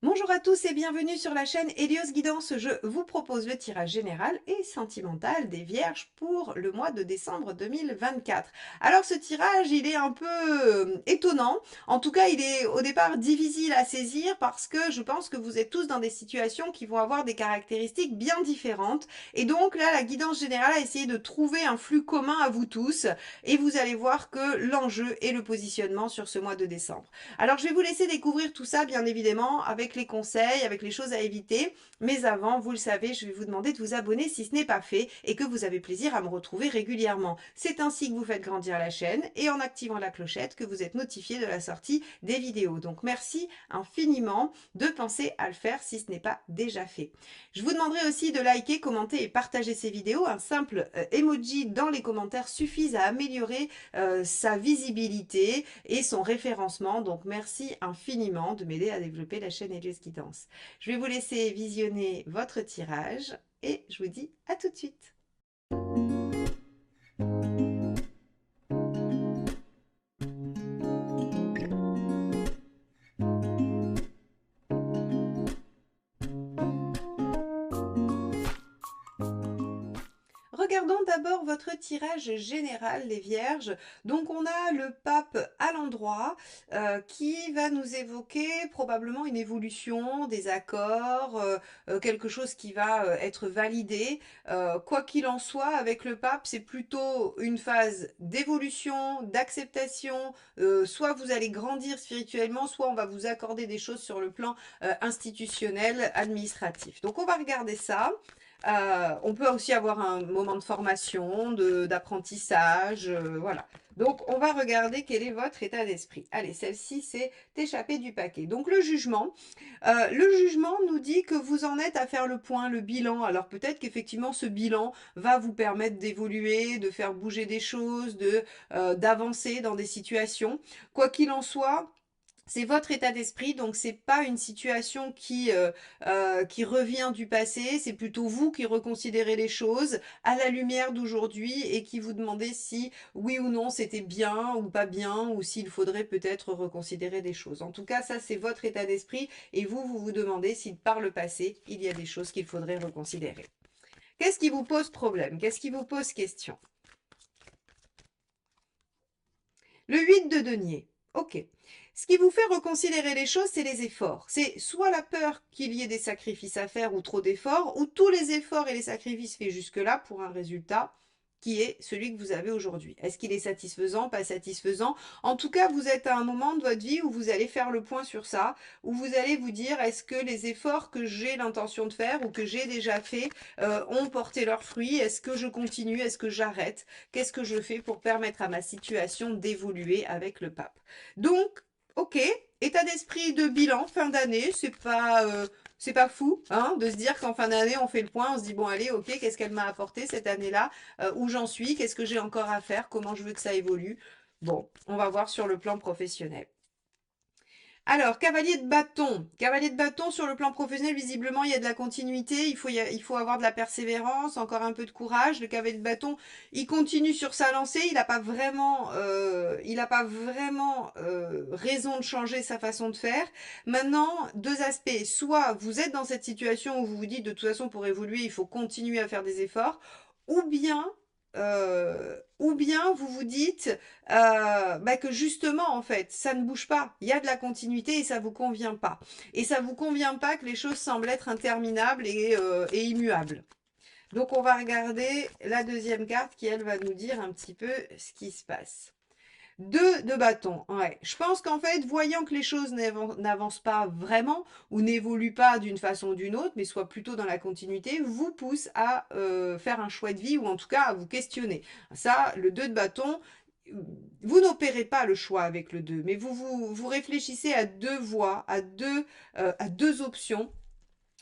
Bonjour à tous et bienvenue sur la chaîne Hélios Guidance. Je vous propose le tirage général et sentimental des Vierges pour le mois de décembre 2024. Alors ce tirage, il est un peu étonnant. En tout cas, il est au départ difficile à saisir parce que je pense que vous êtes tous dans des situations qui vont avoir des caractéristiques bien différentes. Et donc là, la guidance générale a essayé de trouver un flux commun à vous tous. Et vous allez voir que l'enjeu est le positionnement sur ce mois de décembre. Alors je vais vous laisser découvrir tout ça bien évidemment avec les conseils, avec les choses à éviter. Mais avant, vous le savez, je vais vous demander de vous abonner si ce n'est pas fait et que vous avez plaisir à me retrouver régulièrement. C'est ainsi que vous faites grandir la chaîne et en activant la clochette que vous êtes notifié de la sortie des vidéos. Donc merci infiniment de penser à le faire si ce n'est pas déjà fait. Je vous demanderai aussi de liker, commenter et partager ces vidéos. Un simple emoji dans les commentaires suffit à améliorer sa visibilité et son référencement. Donc merci infiniment de m'aider à développer la chaîne Hélios Guidance. Je vais vous laisser visionner votre tirage et je vous dis à tout de suite. Regardons d'abord votre tirage général, les Vierges. Donc on a le pape à l'endroit qui va nous évoquer probablement une évolution, des accords, quelque chose qui va être validé. Quoi qu'il en soit, avec le pape, c'est plutôt une phase d'évolution, d'acceptation. Soit vous allez grandir spirituellement, soit on va vous accorder des choses sur le plan institutionnel, administratif. Donc on va regarder ça. On peut aussi avoir un moment de formation, d'apprentissage, voilà. Donc, on va regarder quel est votre état d'esprit. Allez, celle-ci, c'est échapper du paquet. Donc, le jugement. Le jugement nous dit que vous en êtes à faire le point, le bilan. Alors, peut-être qu'effectivement, ce bilan va vous permettre d'évoluer, de faire bouger des choses, d'avancer dans des situations. Quoi qu'il en soit, c'est votre état d'esprit, donc c'est pas une situation qui revient du passé, c'est plutôt vous qui reconsidérez les choses à la lumière d'aujourd'hui et qui vous demandez si oui ou non c'était bien ou pas bien ou s'il faudrait peut-être reconsidérer des choses. En tout cas, ça c'est votre état d'esprit et vous vous demandez si par le passé il y a des choses qu'il faudrait reconsidérer. Qu'est-ce qui vous pose problème? Qu'est-ce qui vous pose question? Le 8 de denier. Ok. Ce qui vous fait reconsidérer les choses, c'est les efforts. C'est soit la peur qu'il y ait des sacrifices à faire ou trop d'efforts, ou tous les efforts et les sacrifices faits jusque-là pour un résultat qui est celui que vous avez aujourd'hui. Est-ce qu'il est satisfaisant, pas satisfaisant? En tout cas, vous êtes à un moment de votre vie où vous allez faire le point sur ça, où vous allez vous dire, est-ce que les efforts que j'ai l'intention de faire ou que j'ai déjà fait ont porté leurs fruits? Est-ce que je continue? Est-ce que j'arrête? Qu'est-ce que je fais pour permettre à ma situation d'évoluer avec le pape? Donc, ok, état d'esprit de bilan, fin d'année, c'est pas fou, hein, de se dire qu'en fin d'année, on fait le point, on se dit, bon, allez, ok, qu'est-ce qu'elle m'a apporté cette année-là, où j'en suis, qu'est-ce que j'ai encore à faire, comment je veux que ça évolue. Bon, on va voir sur le plan professionnel. Alors, cavalier de bâton. Cavalier de bâton, sur le plan professionnel, visiblement, il y a de la continuité, il faut avoir de la persévérance, encore un peu de courage. Le cavalier de bâton, il continue sur sa lancée, il n'a pas vraiment raison de changer sa façon de faire. Maintenant, deux aspects. Soit vous êtes dans cette situation où vous vous dites, de toute façon, pour évoluer, il faut continuer à faire des efforts, ou bien vous vous dites que justement, en fait, ça ne bouge pas. Il y a de la continuité et ça vous convient pas. Et ça vous convient pas que les choses semblent être interminables et immuables. Donc, on va regarder la deuxième carte qui, elle, va nous dire un petit peu ce qui se passe. Deux de bâton, ouais. Je pense qu'en fait, voyant que les choses n'avancent pas vraiment ou n'évoluent pas d'une façon ou d'une autre, mais soient plutôt dans la continuité, vous pousse à faire un choix de vie ou en tout cas à vous questionner. Ça, le 2 de bâton, vous n'opérez pas le choix avec le 2, mais vous réfléchissez à deux voies, à deux options.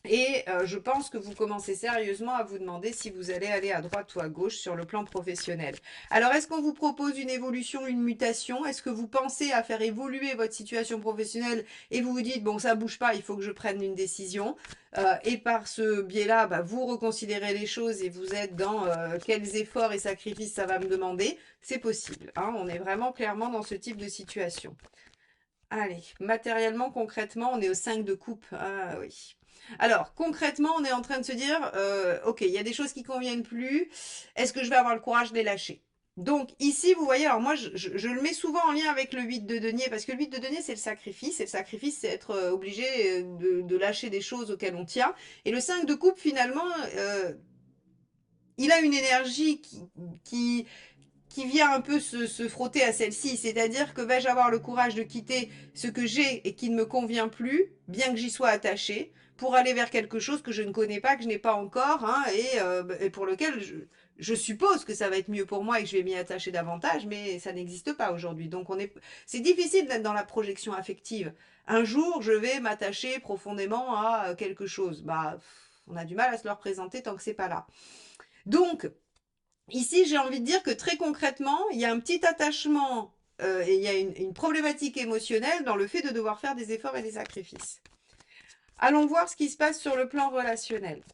Et je pense que vous commencez sérieusement à vous demander si vous allez aller à droite ou à gauche sur le plan professionnel. Alors, est-ce qu'on vous propose une évolution, une mutation? Est-ce que vous pensez à faire évoluer votre situation professionnelle et vous vous dites, bon, ça bouge pas, il faut que je prenne une décision. Et par ce biais-là, vous reconsidérez les choses et vous êtes dans quels efforts et sacrifices ça va me demander. C'est possible, hein, on est vraiment clairement dans ce type de situation. Allez, matériellement, concrètement, on est au 5 de coupe. Ah oui. Alors, concrètement, on est en train de se dire, ok, il y a des choses qui conviennent plus. Est-ce que je vais avoir le courage de les lâcher? Donc ici, vous voyez, alors moi, je le mets souvent en lien avec le 8 de denier, parce que le 8 de denier, c'est le sacrifice. Et le sacrifice, c'est être obligé de lâcher des choses auxquelles on tient. Et le 5 de coupe, finalement, il a une énergie qui, qui vient un peu se frotter à celle-ci. C'est-à-dire que vais-je avoir le courage de quitter ce que j'ai et qui ne me convient plus, bien que j'y sois attaché, pour aller vers quelque chose que je ne connais pas, que je n'ai pas encore, hein, et pour lequel je suppose que ça va être mieux pour moi et que je vais m'y attacher davantage, mais ça n'existe pas aujourd'hui. Donc c'est difficile d'être dans la projection affective. Un jour, je vais m'attacher profondément à quelque chose. Bah, on a du mal à se le représenter tant que c'est pas là. Donc, ici, j'ai envie de dire que très concrètement, il y a un petit attachement et il y a une problématique émotionnelle dans le fait de devoir faire des efforts et des sacrifices. Allons voir ce qui se passe sur le plan relationnel.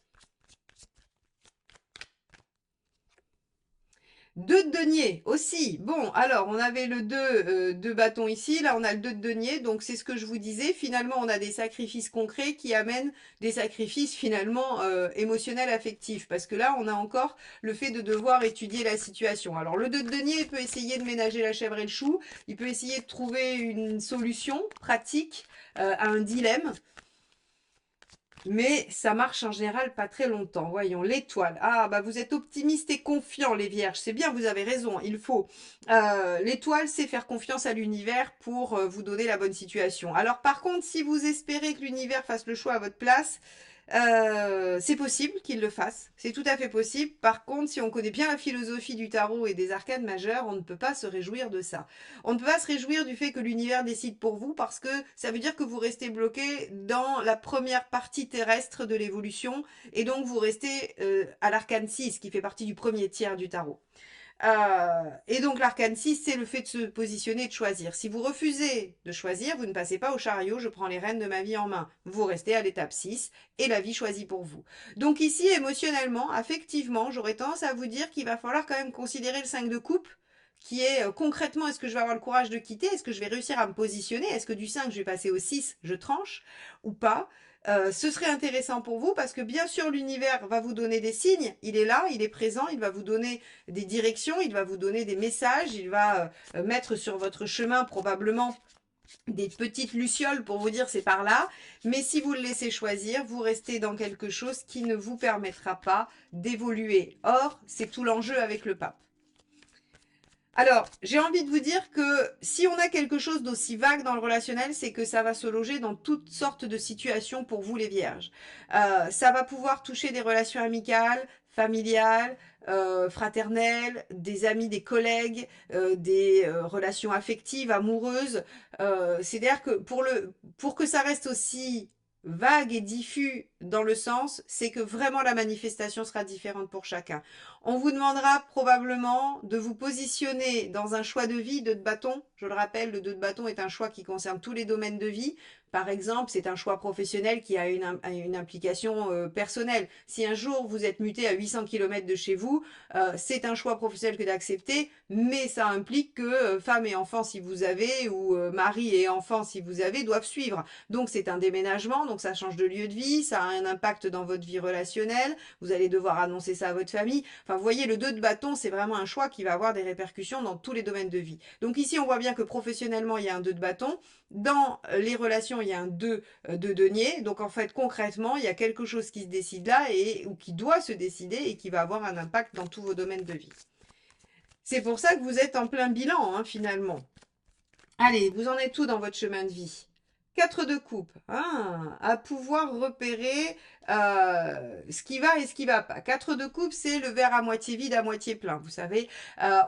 2 de denier aussi. Bon, alors on avait le 2 de bâton ici, là on a le 2 de denier, donc c'est ce que je vous disais. Finalement, on a des sacrifices concrets qui amènent des sacrifices finalement émotionnels, affectifs. Parce que là, on a encore le fait de devoir étudier la situation. Alors le 2 de denier peut essayer de ménager la chèvre et le chou, il peut essayer de trouver une solution pratique à un dilemme. Mais ça marche en général pas très longtemps. Voyons, l'étoile. Ah, bah vous êtes optimistes et confiants, les vierges. C'est bien, vous avez raison, il faut. L'étoile, c'est faire confiance à l'univers pour vous donner la bonne situation. Alors par contre, si vous espérez que l'univers fasse le choix à votre place, c'est possible qu'il le fasse. C'est tout à fait possible. Par contre, si on connaît bien la philosophie du tarot et des arcanes majeures, on ne peut pas se réjouir de ça. On ne peut pas se réjouir du fait que l'univers décide pour vous parce que ça veut dire que vous restez bloqué dans la première partie terrestre de l'évolution et donc vous restez à l'arcane 6 qui fait partie du premier tiers du tarot. Et donc l'arcane 6, c'est le fait de se positionner et de choisir. Si vous refusez de choisir, vous ne passez pas au chariot, je prends les rênes de ma vie en main. Vous restez à l'étape 6 et la vie choisit pour vous. Donc ici, émotionnellement, affectivement, j'aurais tendance à vous dire qu'il va falloir quand même considérer le 5 de coupe, qui est concrètement, est-ce que je vais avoir le courage de quitter? Est-ce que je vais réussir à me positionner? Est-ce que du 5, je vais passer au 6, je tranche ou pas? Ce serait intéressant pour vous parce que bien sûr l'univers va vous donner des signes, il est là, il est présent, il va vous donner des directions, il va vous donner des messages, il va mettre sur votre chemin probablement des petites lucioles pour vous dire c'est par là, mais si vous le laissez choisir, vous restez dans quelque chose qui ne vous permettra pas d'évoluer. Or, c'est tout l'enjeu avec le pape. Alors, j'ai envie de vous dire que si on a quelque chose d'aussi vague dans le relationnel, c'est que ça va se loger dans toutes sortes de situations pour vous les vierges. Ça va pouvoir toucher des relations amicales, familiales, fraternelles, des amis, des collègues, des relations affectives, amoureuses. C'est-à-dire que pour que ça reste aussi vague et diffus dans le sens, c'est que vraiment la manifestation sera différente pour chacun. On vous demandera probablement de vous positionner dans un choix de vie, 2 de bâton. Je le rappelle, le 2 de bâton est un choix qui concerne tous les domaines de vie. Par exemple, c'est un choix professionnel qui a une implication personnelle. Si un jour vous êtes muté à 800 km de chez vous, c'est un choix professionnel que d'accepter, mais ça implique que femme et enfants si vous avez, ou mari et enfants si vous avez, doivent suivre. Donc c'est un déménagement, donc ça change de lieu de vie, ça a un impact dans votre vie relationnelle, vous allez devoir annoncer ça à votre famille. Enfin, vous voyez, le 2 de bâton, c'est vraiment un choix qui va avoir des répercussions dans tous les domaines de vie. Donc ici, on voit bien que professionnellement, il y a un 2 de bâton. Dans les relations, il y a un 2 de denier. Donc en fait, concrètement, il y a quelque chose qui se décide là ou qui doit se décider et qui va avoir un impact dans tous vos domaines de vie. C'est pour ça que vous êtes en plein bilan, hein, finalement. Allez, vous en êtes où dans votre chemin de vie? 4 de coupe, à pouvoir repérer ce qui va et ce qui va pas. 4 de coupe, c'est le verre à moitié vide, à moitié plein. Vous savez,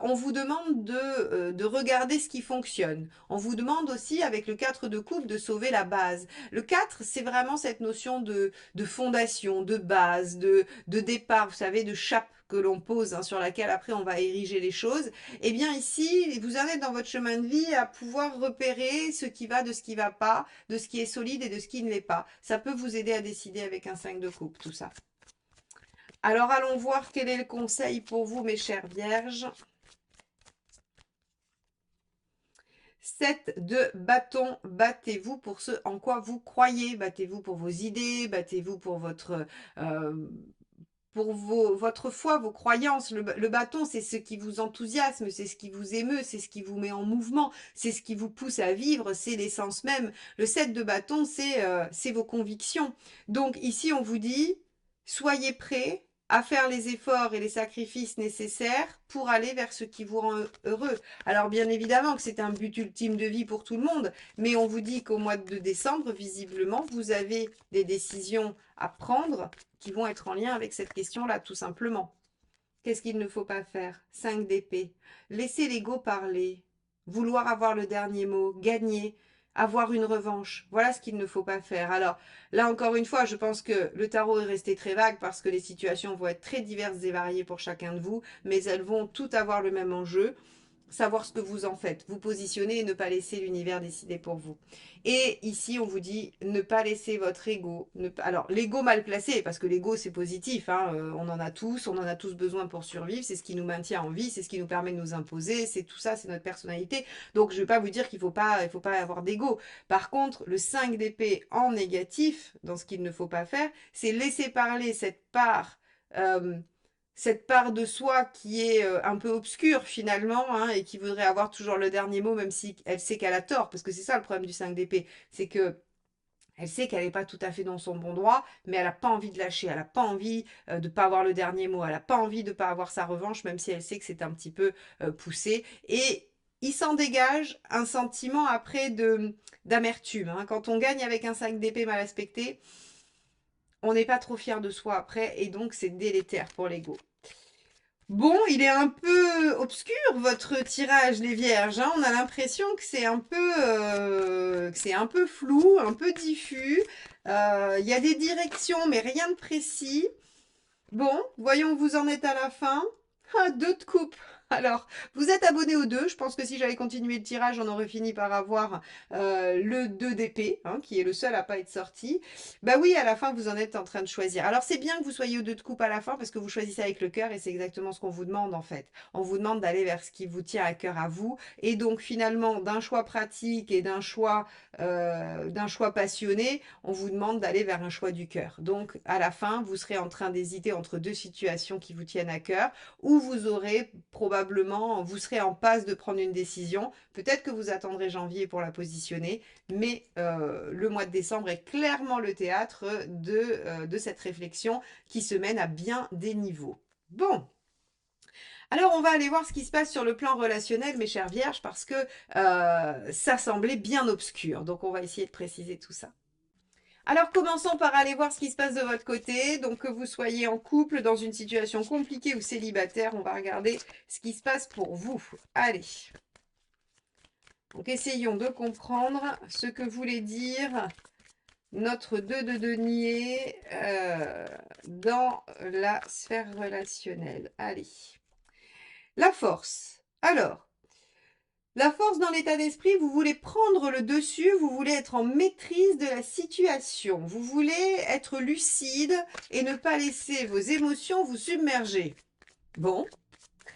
on vous demande de regarder ce qui fonctionne. On vous demande aussi, avec le 4 de coupe, de sauver la base. Le 4, c'est vraiment cette notion de fondation, de base, de départ, vous savez, de chape que l'on pose, hein, sur laquelle après on va ériger les choses. Eh bien ici, vous en êtes dans votre chemin de vie à pouvoir repérer ce qui va de ce qui va pas, de ce qui est solide et de ce qui ne l'est pas. Ça peut vous aider à décider avec un 5 de coupe, tout ça. Alors allons voir quel est le conseil pour vous, mes chères vierges. 7 de bâton, battez-vous pour ce en quoi vous croyez, battez-vous pour vos idées, battez-vous pour votre foi, vos croyances. Le bâton, c'est ce qui vous enthousiasme, c'est ce qui vous émeut, c'est ce qui vous met en mouvement, c'est ce qui vous pousse à vivre, c'est l'essence même. Le 7 de bâton, c'est vos convictions. Donc ici, on vous dit, soyez prêts à faire les efforts et les sacrifices nécessaires pour aller vers ce qui vous rend heureux. Alors bien évidemment que c'est un but ultime de vie pour tout le monde, mais on vous dit qu'au mois de décembre, visiblement, vous avez des décisions à prendre qui vont être en lien avec cette question-là, tout simplement. Qu'est-ce qu'il ne faut pas faire? 5 d'épée. Laissez l'ego parler. Vouloir avoir le dernier mot. Gagner. Avoir une revanche. Voilà ce qu'il ne faut pas faire. Alors, là encore une fois, je pense que le tarot est resté très vague parce que les situations vont être très diverses et variées pour chacun de vous, mais elles vont toutes avoir le même enjeu. Savoir ce que vous en faites, vous positionner et ne pas laisser l'univers décider pour vous. Et ici, on vous dit ne pas laisser votre ego. Alors, l'ego mal placé, parce que l'ego c'est positif, hein, on en a tous besoin pour survivre, c'est ce qui nous maintient en vie, c'est ce qui nous permet de nous imposer, c'est tout ça, c'est notre personnalité. Donc, je ne vais pas vous dire qu'il ne faut pas avoir d'ego. Par contre, le 5 d'épée en négatif, dans ce qu'il ne faut pas faire, c'est laisser parler euh, cette part de soi qui est un peu obscure finalement, hein, et qui voudrait avoir toujours le dernier mot, même si elle sait qu'elle a tort, parce que c'est ça le problème du 5 d'épée, c'est que elle sait qu'elle n'est pas tout à fait dans son bon droit, mais elle n'a pas envie de lâcher, elle n'a pas envie de ne pas avoir le dernier mot, elle n'a pas envie de ne pas avoir sa revanche, même si elle sait que c'est un petit peu poussé. Et il s'en dégage un sentiment après d'amertume, hein. Quand on gagne avec un 5 d'épée mal aspecté, on n'est pas trop fier de soi après, et donc c'est délétère pour l'ego. Bon, il est un peu obscur votre tirage, les vierges, hein. On a l'impression que c'est un peu flou, un peu diffus. Il y a des directions, mais rien de précis. Bon, voyons où vous en êtes à la fin. Ah, 2 de coupe. Alors, vous êtes abonné aux deux. Je pense que si j'avais continué le tirage, on aurait fini par avoir le 2 d'épée, hein, qui est le seul à pas être sorti. Bah oui, à la fin, vous en êtes en train de choisir. Alors, c'est bien que vous soyez aux 2 de coupe à la fin parce que vous choisissez avec le cœur et c'est exactement ce qu'on vous demande en fait. On vous demande d'aller vers ce qui vous tient à cœur à vous. Et donc, finalement, d'un choix pratique et d'un choix passionné, on vous demande d'aller vers un choix du cœur. Donc, à la fin, vous serez en train d'hésiter entre deux situations qui vous tiennent à cœur, ou vous serez en passe de prendre une décision. Peut-être que vous attendrez janvier pour la positionner, mais le mois de décembre est clairement le théâtre de cette réflexion qui se mène à bien des niveaux. Bon. Alors, on va aller voir ce qui se passe sur le plan relationnel, mes chères vierges, parce que ça semblait bien obscur. Donc, on va essayer de préciser tout ça. Alors, commençons par aller voir ce qui se passe de votre côté. Donc, que vous soyez en couple, dans une situation compliquée ou célibataire, on va regarder ce qui se passe pour vous. Allez. Donc, essayons de comprendre ce que voulait dire notre 2 de denier dans la sphère relationnelle. Allez. La force. Alors, la force dans l'état d'esprit, vous voulez prendre le dessus, vous voulez être en maîtrise de la situation, vous voulez être lucide et ne pas laisser vos émotions vous submerger. Bon,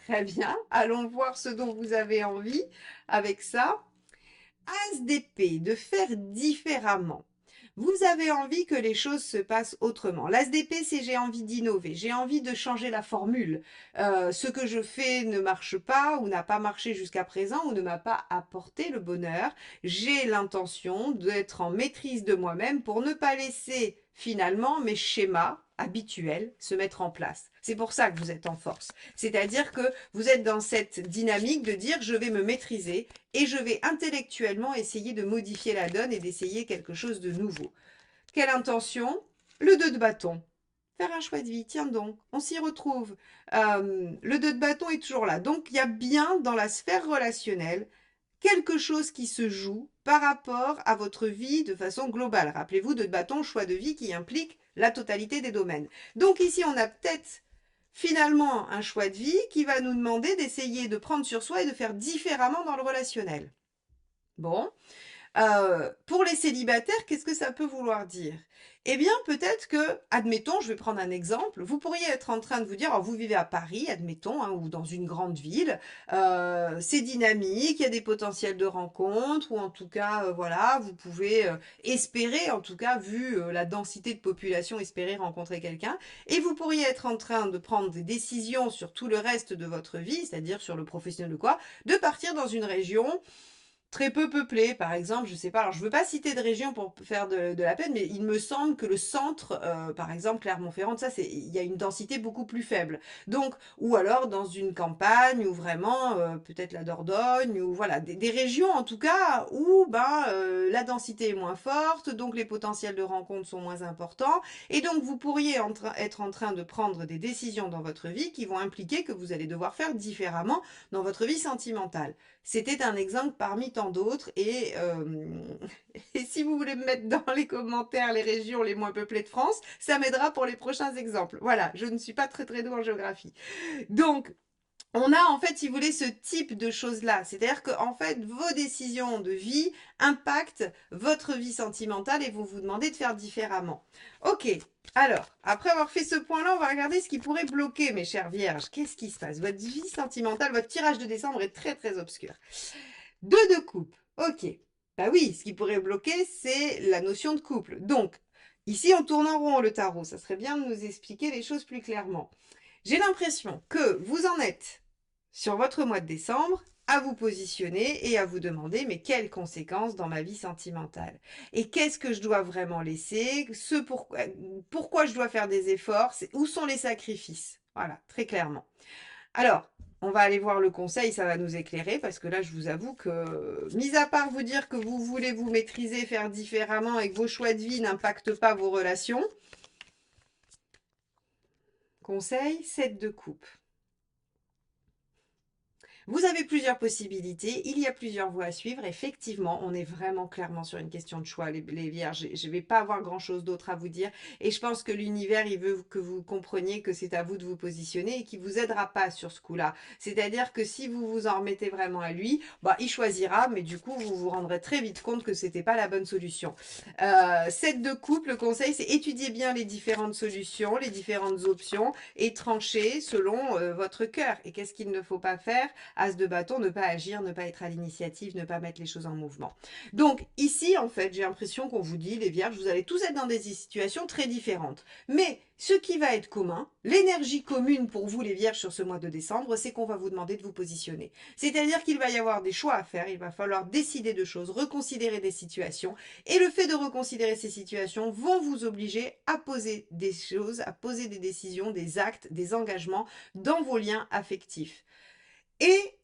très bien, allons voir ce dont vous avez envie avec ça. As d'épée, de faire différemment. Vous avez envie que les choses se passent autrement. L'as d'épée, c'est j'ai envie d'innover, j'ai envie de changer la formule. Ce que je fais ne marche pas ou n'a pas marché jusqu'à présent ou ne m'a pas apporté le bonheur. J'ai l'intention d'être en maîtrise de moi-même pour ne pas laisser finalement mes schémas habituels se mettre en place. C'est pour ça que vous êtes en force. C'est-à-dire que vous êtes dans cette dynamique de dire je vais me maîtriser et je vais intellectuellement essayer de modifier la donne et d'essayer quelque chose de nouveau. Quelle intention? Le 2 de bâton. Faire un choix de vie, tiens donc, on s'y retrouve. Le 2 de bâton est toujours là. Donc il y a bien dans la sphère relationnelle quelque chose qui se joue par rapport à votre vie de façon globale. Rappelez-vous, 2 de bâton, choix de vie qui implique la totalité des domaines. Donc ici, on a peut-être finalement un choix de vie qui va nous demander d'essayer de prendre sur soi et de faire différemment dans le relationnel. Bon, Pour les célibataires, qu'est-ce que ça peut vouloir dire? Eh bien, peut-être que, admettons, je vais prendre un exemple, vous pourriez être en train de vous dire, alors vous vivez à Paris, admettons, hein, ou dans une grande ville, c'est dynamique, il y a des potentiels de rencontres, ou en tout cas, voilà, vous pouvez espérer, en tout cas, vu la densité de population, espérer rencontrer quelqu'un, et vous pourriez être en train de prendre des décisions sur tout le reste de votre vie, c'est-à-dire sur le professionnel ou quoi, de partir dans une région très peu peuplée, par exemple, je sais pas, alors je veux pas citer de région pour faire de la peine, mais il me semble que le centre, par exemple Clermont-Ferrand, ça, il y a une densité beaucoup plus faible. Donc, ou alors dans une campagne, ou vraiment, peut-être la Dordogne, ou voilà, des régions en tout cas où ben, la densité est moins forte, donc les potentiels de rencontres sont moins importants, et donc vous pourriez être en train de prendre des décisions dans votre vie qui vont impliquer que vous allez devoir faire différemment dans votre vie sentimentale. C'était un exemple parmi tant d'autres et si vous voulez me mettre dans les commentaires les régions les moins peuplées de France, ça m'aidera pour les prochains exemples. Voilà, je ne suis pas très très douée en géographie. Donc, on a en fait, si vous voulez, ce type de choses-là. C'est-à-dire que en fait, vos décisions de vie impactent votre vie sentimentale et vous vous demandez de faire différemment. Ok, alors, après avoir fait ce point-là, on va regarder ce qui pourrait bloquer, mes chères vierges. Qu'est-ce qui se passe? Votre vie sentimentale, votre tirage de décembre est très très obscur. Deux de coupe, ok. Bah oui, ce qui pourrait bloquer, c'est la notion de couple. Donc, ici, on tourne en rond le tarot. Ça serait bien de nous expliquer les choses plus clairement. J'ai l'impression que vous en êtes sur votre mois de décembre à vous positionner et à vous demander mais quelles conséquences dans ma vie sentimentale et qu'est-ce que je dois vraiment laisser, pourquoi je dois faire des efforts, où sont les sacrifices, voilà, très clairement. Alors, on va aller voir le conseil, ça va nous éclairer parce que là, je vous avoue que, mis à part vous dire que vous voulez vous maîtriser, faire différemment et que vos choix de vie n'impactent pas vos relations, conseil, 7 de coupe. Vous avez plusieurs possibilités, il y a plusieurs voies à suivre. Effectivement, on est vraiment clairement sur une question de choix, les vierges. Je ne vais pas avoir grand-chose d'autre à vous dire. Et je pense que l'univers, il veut que vous compreniez que c'est à vous de vous positionner et qu'il ne vous aidera pas sur ce coup-là. C'est-à-dire que si vous vous en remettez vraiment à lui, bah, il choisira, mais du coup, vous vous rendrez très vite compte que ce n'était pas la bonne solution. 7 de couple, le conseil, c'est étudier bien les différentes solutions, les différentes options et trancher selon votre cœur. Et qu'est-ce qu'il ne faut pas faire? As de bâton, ne pas agir, ne pas être à l'initiative, ne pas mettre les choses en mouvement. Donc ici, en fait, j'ai l'impression qu'on vous dit, les vierges, vous allez tous être dans des situations très différentes. Mais ce qui va être commun, l'énergie commune pour vous, les vierges, sur ce mois de décembre, c'est qu'on va vous demander de vous positionner. C'est-à-dire qu'il va y avoir des choix à faire, il va falloir décider de choses, reconsidérer des situations. Et le fait de reconsidérer ces situations vont vous obliger à poser des choses, à poser des décisions, des actes, des engagements dans vos liens affectifs. Et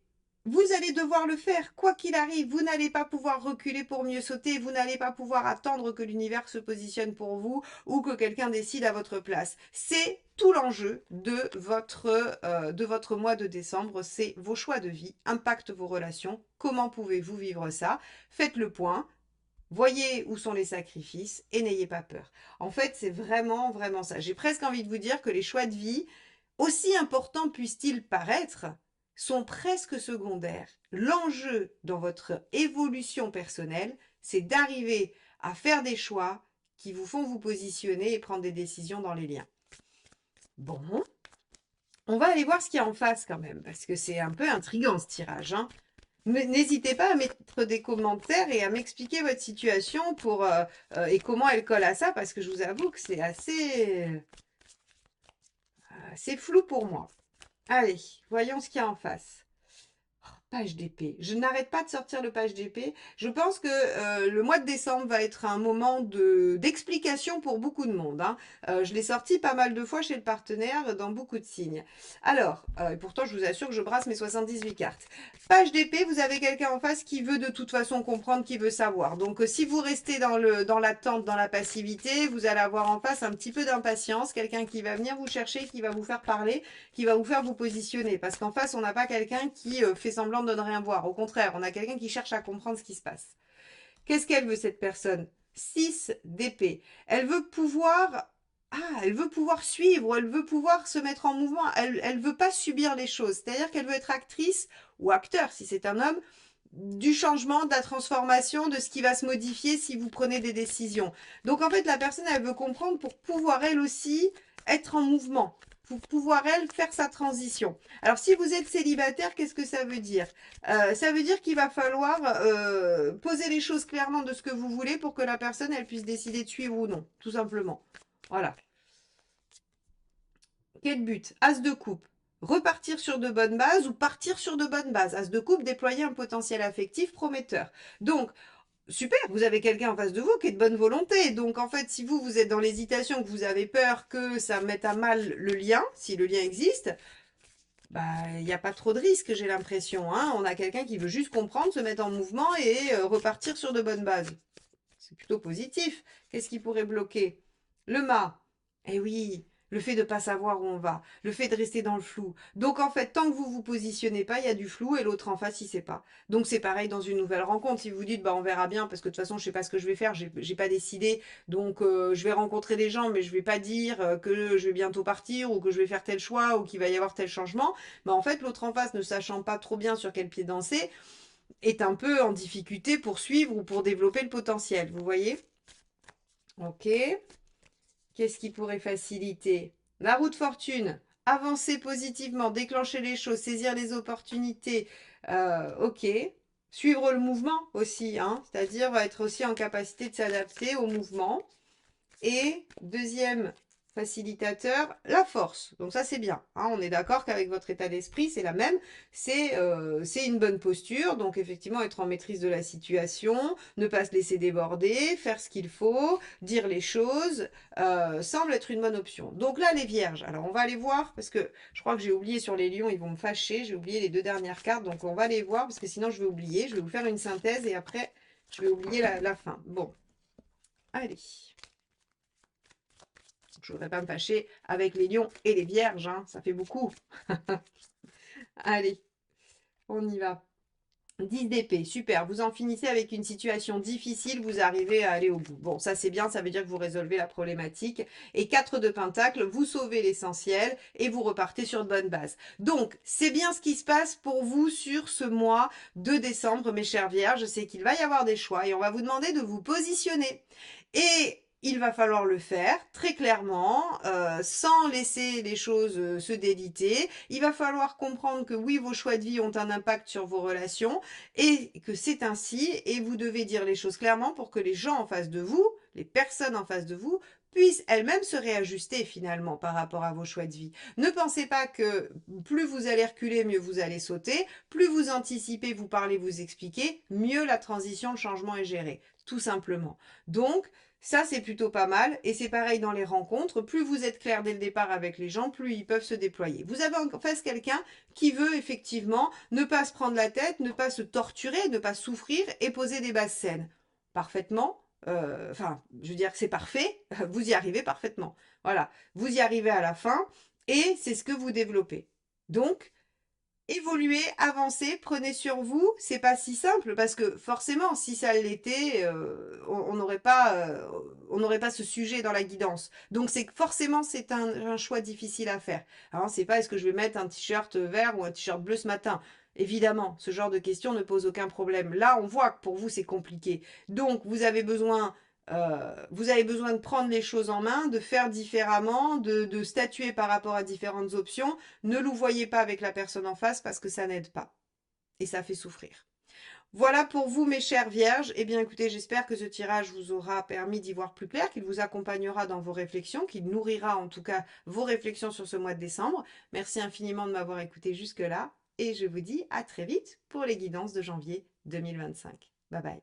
vous allez devoir le faire, quoi qu'il arrive. Vous n'allez pas pouvoir reculer pour mieux sauter. Vous n'allez pas pouvoir attendre que l'univers se positionne pour vous ou que quelqu'un décide à votre place. C'est tout l'enjeu de votre mois de décembre. C'est vos choix de vie, impactent vos relations. Comment pouvez-vous vivre ça? Faites le point. Voyez où sont les sacrifices et n'ayez pas peur. En fait, c'est vraiment, vraiment ça. J'ai presque envie de vous dire que les choix de vie, aussi importants puissent-ils paraître, sont presque secondaires. L'enjeu dans votre évolution personnelle, c'est d'arriver à faire des choix qui vous font vous positionner et prendre des décisions dans les liens. Bon, on va aller voir ce qu'il y a en face quand même, parce que c'est un peu intriguant ce tirage, hein. N'hésitez pas à mettre des commentaires et à m'expliquer votre situation et comment elle colle à ça, parce que je vous avoue que c'est assez flou pour moi. Allez, voyons ce qu'il y a en face. Page d'épée. Je n'arrête pas de sortir le page d'épée. Je pense que le mois de décembre va être un moment d'explication pour beaucoup de monde, hein. Je l'ai sorti pas mal de fois chez le partenaire dans beaucoup de signes. Alors, pourtant je vous assure que je brasse mes 78 cartes. Page d'épée, vous avez quelqu'un en face qui veut de toute façon comprendre, qui veut savoir. Donc si vous restez dans l'attente, dans la passivité, vous allez avoir en face un petit peu d'impatience, quelqu'un qui va venir vous chercher, qui va vous faire parler, qui va vous faire vous positionner. Parce qu'en face, on n'a pas quelqu'un qui fait semblant de ne rien voir. Au contraire, on a quelqu'un qui cherche à comprendre ce qui se passe. Qu'est-ce qu'elle veut, cette personne? 6 d'épée. Elle veut pouvoir... elle veut pouvoir suivre, elle veut pouvoir se mettre en mouvement, elle veut pas subir les choses. C'est-à-dire qu'elle veut être actrice ou acteur, si c'est un homme, du changement, de la transformation, de ce qui va se modifier si vous prenez des décisions. Donc en fait, la personne, elle veut comprendre pour pouvoir elle aussi être en mouvement, pour pouvoir elle faire sa transition. Alors si vous êtes célibataire, qu'est-ce que ça veut dire? Ça veut dire qu'il va falloir poser les choses clairement de ce que vous voulez pour que la personne, elle puisse décider de suivre ou non, tout simplement. Voilà. Quel but? As de coupe. Repartir sur de bonnes bases ou partir sur de bonnes bases. As de coupe, déployer un potentiel affectif prometteur. Donc, super, vous avez quelqu'un en face de vous qui est de bonne volonté. Donc, en fait, si vous êtes dans l'hésitation, que vous avez peur que ça mette à mal le lien, si le lien existe, bah, il n'y a pas trop de risques, j'ai l'impression. Hein. On a quelqu'un qui veut juste comprendre, se mettre en mouvement et repartir sur de bonnes bases. C'est plutôt positif. Qu'est-ce qui pourrait bloquer? Le mât. Eh oui, le fait de ne pas savoir où on va, le fait de rester dans le flou. Donc en fait, tant que vous vous positionnez pas, il y a du flou et l'autre en face, il sait pas. Donc c'est pareil dans une nouvelle rencontre. Si vous dites, bah on verra bien, parce que de toute façon, je sais pas ce que je vais faire, j'ai pas décidé. Donc je vais rencontrer des gens, mais je vais pas dire que je vais bientôt partir ou que je vais faire tel choix ou qu'il va y avoir tel changement. Bah en fait, l'autre en face, ne sachant pas trop bien sur quel pied danser, est un peu en difficulté pour suivre ou pour développer le potentiel. Vous voyez? Ok. Qu'est-ce qui pourrait faciliter? La roue de fortune. Avancer positivement, déclencher les choses, saisir les opportunités. Ok. Suivre le mouvement aussi, hein, c'est-à-dire être aussi en capacité de s'adapter au mouvement. Et deuxième facilitateur, la force. Donc ça c'est bien. Hein, on est d'accord qu'avec votre état d'esprit, c'est la même. C'est une bonne posture. Donc effectivement, être en maîtrise de la situation, ne pas se laisser déborder, faire ce qu'il faut, dire les choses, semble être une bonne option. Donc là, les vierges. Alors on va aller voir, parce que je crois que j'ai oublié sur les lions, ils vont me fâcher. J'ai oublié les deux dernières cartes. Donc on va les voir, parce que sinon je vais oublier. Je vais vous faire une synthèse et après, je vais oublier la fin. Bon, allez. Je ne voudrais pas me fâcher avec les lions et les vierges, hein, ça fait beaucoup. Allez, on y va. 10 d'épée, super. Vous en finissez avec une situation difficile, vous arrivez à aller au bout. Bon, ça c'est bien, ça veut dire que vous résolvez la problématique. Et 4 de pentacle, vous sauvez l'essentiel et vous repartez sur de bonnes bases. Donc, c'est bien ce qui se passe pour vous sur ce mois de décembre, mes chers vierges. C'est qu'il va y avoir des choix et on va vous demander de vous positionner. Et il va falloir le faire très clairement, sans laisser les choses se déliter. Il va falloir comprendre que oui, vos choix de vie ont un impact sur vos relations et que c'est ainsi. Et vous devez dire les choses clairement pour que les gens en face de vous, les personnes en face de vous, puissent elles-mêmes se réajuster finalement par rapport à vos choix de vie. Ne pensez pas que plus vous allez reculer, mieux vous allez sauter. Plus vous anticipez, vous parlez, vous expliquez, mieux la transition, le changement est géré. Tout simplement. Donc, ça, c'est plutôt pas mal. Et c'est pareil dans les rencontres. Plus vous êtes clair dès le départ avec les gens, plus ils peuvent se déployer. Vous avez en face quelqu'un qui veut effectivement ne pas se prendre la tête, ne pas se torturer, ne pas souffrir et poser des bases saines. Parfaitement. Enfin, je veux dire que c'est parfait. Vous y arrivez parfaitement. Voilà. Vous y arrivez à la fin et c'est ce que vous développez. Donc, évoluez, avancez, prenez sur vous, c'est pas si simple parce que forcément, si ça l'était, on n'aurait pas ce sujet dans la guidance. Donc c'est que forcément c'est un choix difficile à faire. Hein, c'est pas est-ce que je vais mettre un t-shirt vert ou un t-shirt bleu ce matin. Évidemment, ce genre de question ne pose aucun problème. Là, on voit que pour vous c'est compliqué. Donc vous avez besoin de prendre les choses en main, de faire différemment, de statuer par rapport à différentes options. Ne louvoyez pas avec la personne en face parce que ça n'aide pas. Et ça fait souffrir. Voilà pour vous mes chères vierges. Eh bien écoutez, j'espère que ce tirage vous aura permis d'y voir plus clair, qu'il vous accompagnera dans vos réflexions, qu'il nourrira en tout cas vos réflexions sur ce mois de décembre. Merci infiniment de m'avoir écouté jusque-là. Et je vous dis à très vite pour les guidances de janvier 2025. Bye bye.